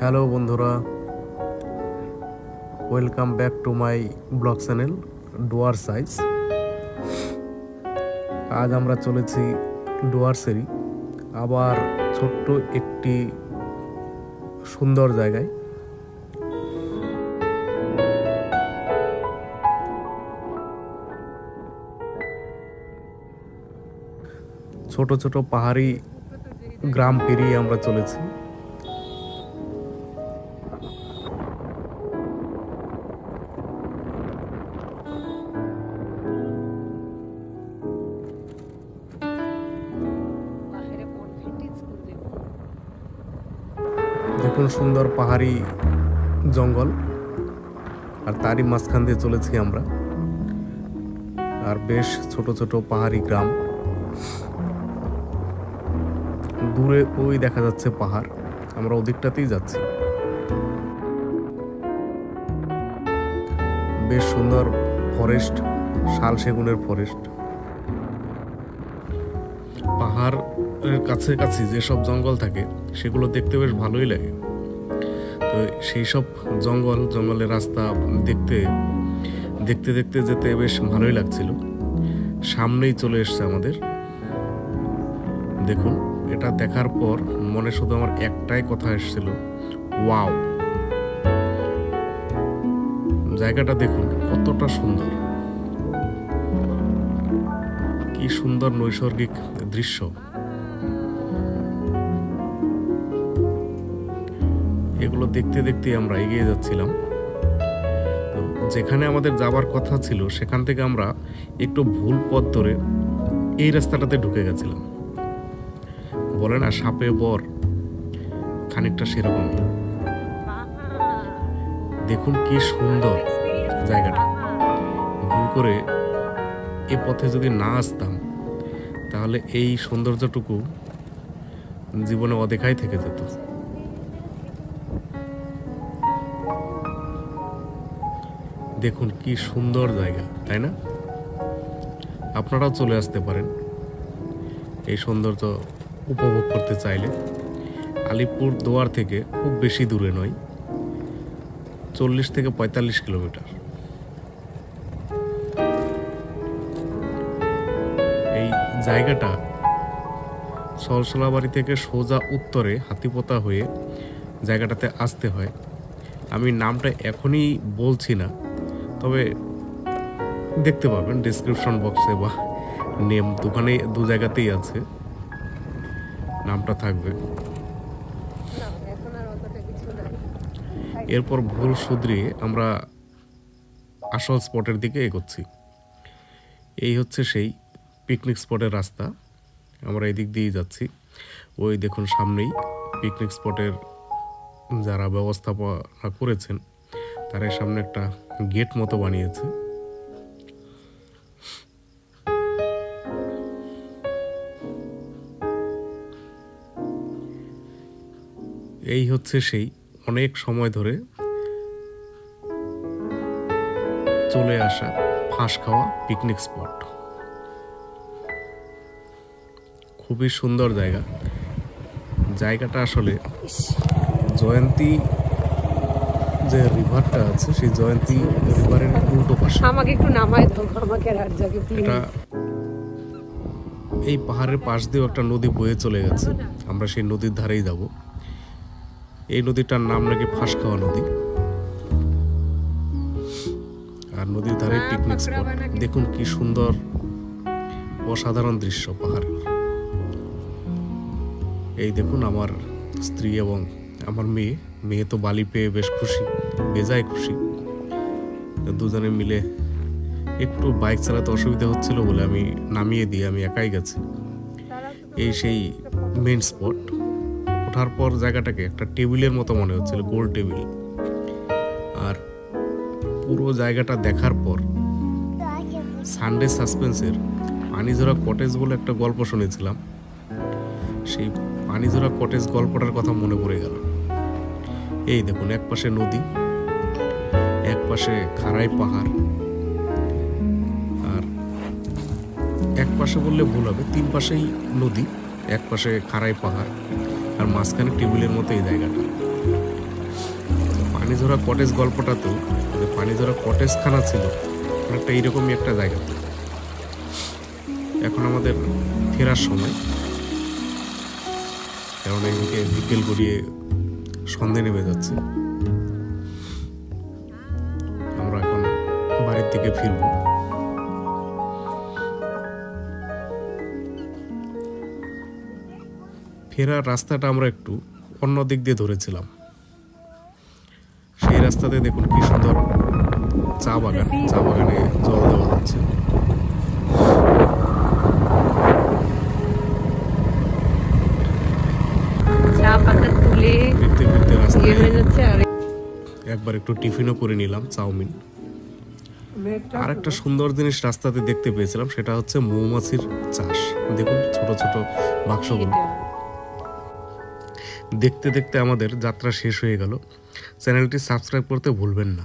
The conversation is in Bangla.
হ্যালো বন্ধুরা, welcome back to my blog channel ডুয়ার সাইজ। আজ আমরা চলেছি ডুয়ার্সেরই আবার ছোট্ট একটি সুন্দর জায়গায়। ছোট ছোট পাহাড়ি গ্রাম পেরিয়ে আমরা চলেছি। দেখুন সুন্দর পাহাড়ি জঙ্গল, আর তারই মাঝখান দিয়ে চলেছি আমরা। আর বেশ ছোট ছোট পাহাড়ি গ্রাম, দূরে ওই দেখা যাচ্ছে পাহাড়, আমরা ওদিকটাতেই যাচ্ছি। বেশ সুন্দর ফরেস্ট, শাল সেগুনের ফরেস্ট। পাহাড়ের কাছাকাছি যেসব জঙ্গল থাকে সেগুলো দেখতে বেশ ভালোই লাগে। তো সেই সব জঙ্গলের রাস্তা দেখতে দেখতে যেতে বেশ ভালোই লাগছিল। সামনেই চলে এসছে আমাদের। দেখুন, এটা দেখার পর মনে শুধু আমার একটাই কথা এসেছিল, ওয়াও! জায়গাটা দেখুন কতটা সুন্দর, কি সুন্দর নৈসর্গিক দৃশ্য। এগুলো দেখতে দেখতে আমরা এগিয়ে যাচ্ছিলাম। যেখানে আমাদের যাবার কথা ছিল সেখান থেকে আমরা একটু ভুল পথ ধরে এই রাস্তাটাতে ঢুকে গেছিলাম। বলে না সাপে বর, খানিকটা সেরকমই। দেখুন কি সুন্দর জায়গাটা। ভুল করে এ পথে যদি না আসতাম তাহলে এই সৌন্দর্যটুকু জীবনে অদেখাই থেকে যেত। দেখুন কি সুন্দর জায়গা, তাই না? আপনারাও চলে আসতে পারেন এই সৌন্দর্য উপভোগ করতে চাইলে। আলিপুর দুয়ার থেকে খুব বেশি দূরে নয়, 40 থেকে 45 কিলোমিটার। এই জায়গাটা সলসলাবাড়ি থেকে সোজা উত্তরে হাতিপোতা হয়ে জায়গাটাতে আসতে হয়। আমি নামটা এখনই বলছি না, তবে দেখতে পাবেন ডেসক্রিপশন বক্সে বা নেম দোকানে দু জায়গাতেই আছে, নামটা থাকবে। এরপর ভুল শুধরিয়ে আমরা আসল স্পটের দিকে এগোচ্ছি। এই হচ্ছে সেই পিকনিক স্পটের রাস্তা, আমরা এদিক দিয়েই যাচ্ছি। ওই দেখুন সামনেই পিকনিক স্পটের যারা ব্যবস্থাপনা করেছেন তারা সামনে একটা গেট মতো বানিয়েছে। এই হচ্ছে সেই অনেক সময় ধরে চলে আসা ফাঁসখাওয়া পিকনিক স্পট। খুবই সুন্দর জায়গাটা আসলে জয়ন্তী যে রিভারটা আছে সেই জয়ন্তী রিভারের উল্টো পাশে। আমাকে একটু নামায় দাও, আমাকে আর জায়গায় প্লিজ। এই পাহাড়ের পাশ দিয়েও একটা নদী বয়ে চলে গেছে, আমরা সেই নদীর ধারেই যাব। এই নদীটার নাম নাকি ফাঁসখাওয়া নদী, আর নদীর ধারে পিকনিক স্পট। দেখুন কি সুন্দর অসাধারণ দৃশ্য পাহাড়ের। এই দেখুন আমার স্ত্রী এবং আমার মেয়ে তো বালি পেয়ে বেশ খুশি, বেজায় খুশি। দুজনে মিলে একটু বাইক চালাতে অসুবিধা হচ্ছিল বলে আমি নামিয়ে দিয়ে আমি একাই গেছি। এই সেই মেন স্পট। ওঠার পর জায়গাটাকে একটা টেবিলের মতো মনে হচ্ছিল, গোল টেবিল। আর পুরো জায়গাটা দেখার পর সানডে সাসপেন্সের পানিঝরা কটেজ বলে একটা গল্প শুনেছিলাম, সেই পানিঝরা কটেজ গল্পটার কথা মনে পড়ে গেল। এই দেখুন এক পাশে নদী, এক পাশে খাড়াই পাহাড়, আর এক পাশে বললে ভুল হবে, 3 পাশেই নদী, এক পাশে খাড়াই পাহাড় আর মাঝখানে টেবিলের মতো এই জায়গাটা। পানিঝরা কটেজ গল্পটাতেও যে পানিঝরা কটেজ খানা ছিল অনেকটা এইরকমই একটা জায়গা। এখন আমাদের ফেরার সময়, কারণ এদিকে বিকেল গড়িয়ে সন্ধে নেমে যাচ্ছে। আমরা এখন বাড়ির দিকে ফিরব। ফেরার রাস্তাটা আমরা একটু অন্য দিক দিয়ে ধরেছিলাম। সেই রাস্তাতে দেখুন কি সুন্দর চা বাগান, চা বাগানে জল দেওয়া হচ্ছে। চা পাতা তুলে ফিরতে ফিরতে রাস্তায় হয়ে যাচ্ছে। আর একবার একটু টিফিনও করে নিলাম, চাউমিন। আর একটা সুন্দর জিনিস রাস্তাতে দেখতে পেয়েছিলাম, সেটা হচ্ছে মৌমাছির চাষ। দেখুন ছোট ছোট বাক্সগুলো। দেখতে দেখতে আমাদের যাত্রা শেষ হয়ে গেল। চ্যানেলটি সাবস্ক্রাইব করতে ভুলবেন না।